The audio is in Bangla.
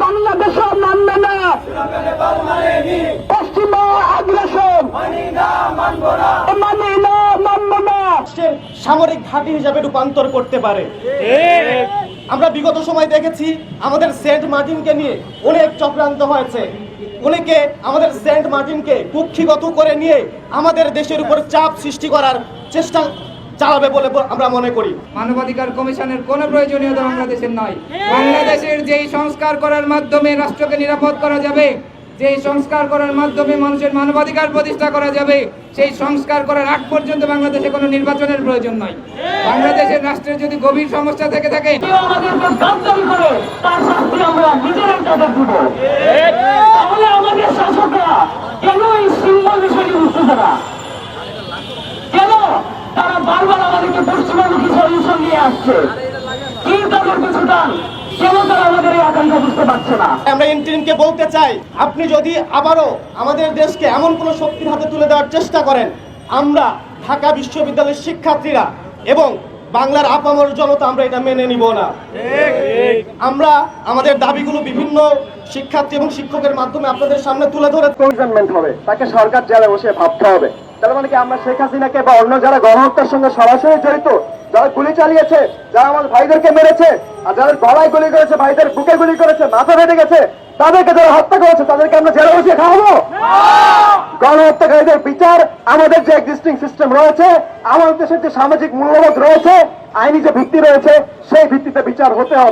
বাংলাদেশও মানবে না পশ্চিমা আগ্রাসন, মানি না মানব না। সামরিক ঘাঁটি হিসাবে রূপান্তর করতে পারে। আমরা বিগত সময় দেখেছি আমাদের সেন্ট মার্টিনকে নিয়ে অনেক চক্রান্ত হয়েছে। অনেকে আমাদের সেন্ট মার্টিনকে কুক্ষিগত করে নিয়ে আমাদের দেশের উপর চাপ সৃষ্টি করার চেষ্টা চালাবে বলে আমরা মনে করি। মানবাধিকার কমিশনের কোনো প্রয়োজনীয়তা বাংলাদেশের নয়। বাংলাদেশের যেই সংস্কার করার মাধ্যমে রাষ্ট্রকে নিরাপদ করা যাবে, যেই সংস্কার করার মাধ্যমে মানুষের মানবাধিকার প্রতিষ্ঠা করা যাবে, সেই সংস্কার করার আগ পর্যন্ত বাংলাদেশে কোনো নির্বাচনের প্রয়োজন নয়। বাংলাদেশের রাষ্ট্রের যদি গভীর সমস্যা থেকে থাকে, তাহলে আমাদের শাসকরা কেন এই সিম্বল বিষয়টি বুঝতেছে না? কেন তারা বারবার আমাদেরকে পশ্চিমবঙ্গী সলিউশন নিয়ে আসছে? কি তাদের পিছুটান? কেন তারা আমাদের এই আকাঙ্ক্ষা বুঝতে পারছে না? আমরা ইন্টারিমকে বলতে চাই, আপনি যদি আবারও আমাদের দেশকে এমন কোন শক্তির হাতে তুলে দেওয়ার চেষ্টা করেন, আমরা ঢাকা বিশ্ববিদ্যালয়ের শিক্ষার্থীরা এবং বাংলার আপামর জনতা আমরা এটা মেনে নিব না। আমরা আমাদের দাবিগুলো বিভিন্ন শিক্ষার্থী এবং শিক্ষকের মাধ্যমে আপনাদের সামনে তুলে ধরে কমিটমেন্ট হবে, তাকে সরকার জেলে বসে ভাবতে হবে। তার মানে কি আমরা শেখ হাসিনাকে বা অন্য যারা গণহত্যার সঙ্গে সরাসরি জড়িত, যারা গুলি চালিয়েছে, যারা আমার ভাইদেরকে মেরেছে, আর যাদের গলায় গুলি করেছে, ভাইদের বুকে গুলি করেছে, মাথা ফেটে গেছে, তাদেরকে যারা হত্যা করেছে, তাদেরকে আমরা জেলে বসে খাওয়াবো? গণহত্যাকারীদের বিচার, আমাদের যে এক্সিস্টিং সিস্টেম রয়েছে, আমাদের দেশের যে সামাজিক মূল্যবোধ রয়েছে, আইনি যে ভিত্তি রয়েছে, সেই ভিত্তিতে বিচার হতে হবে।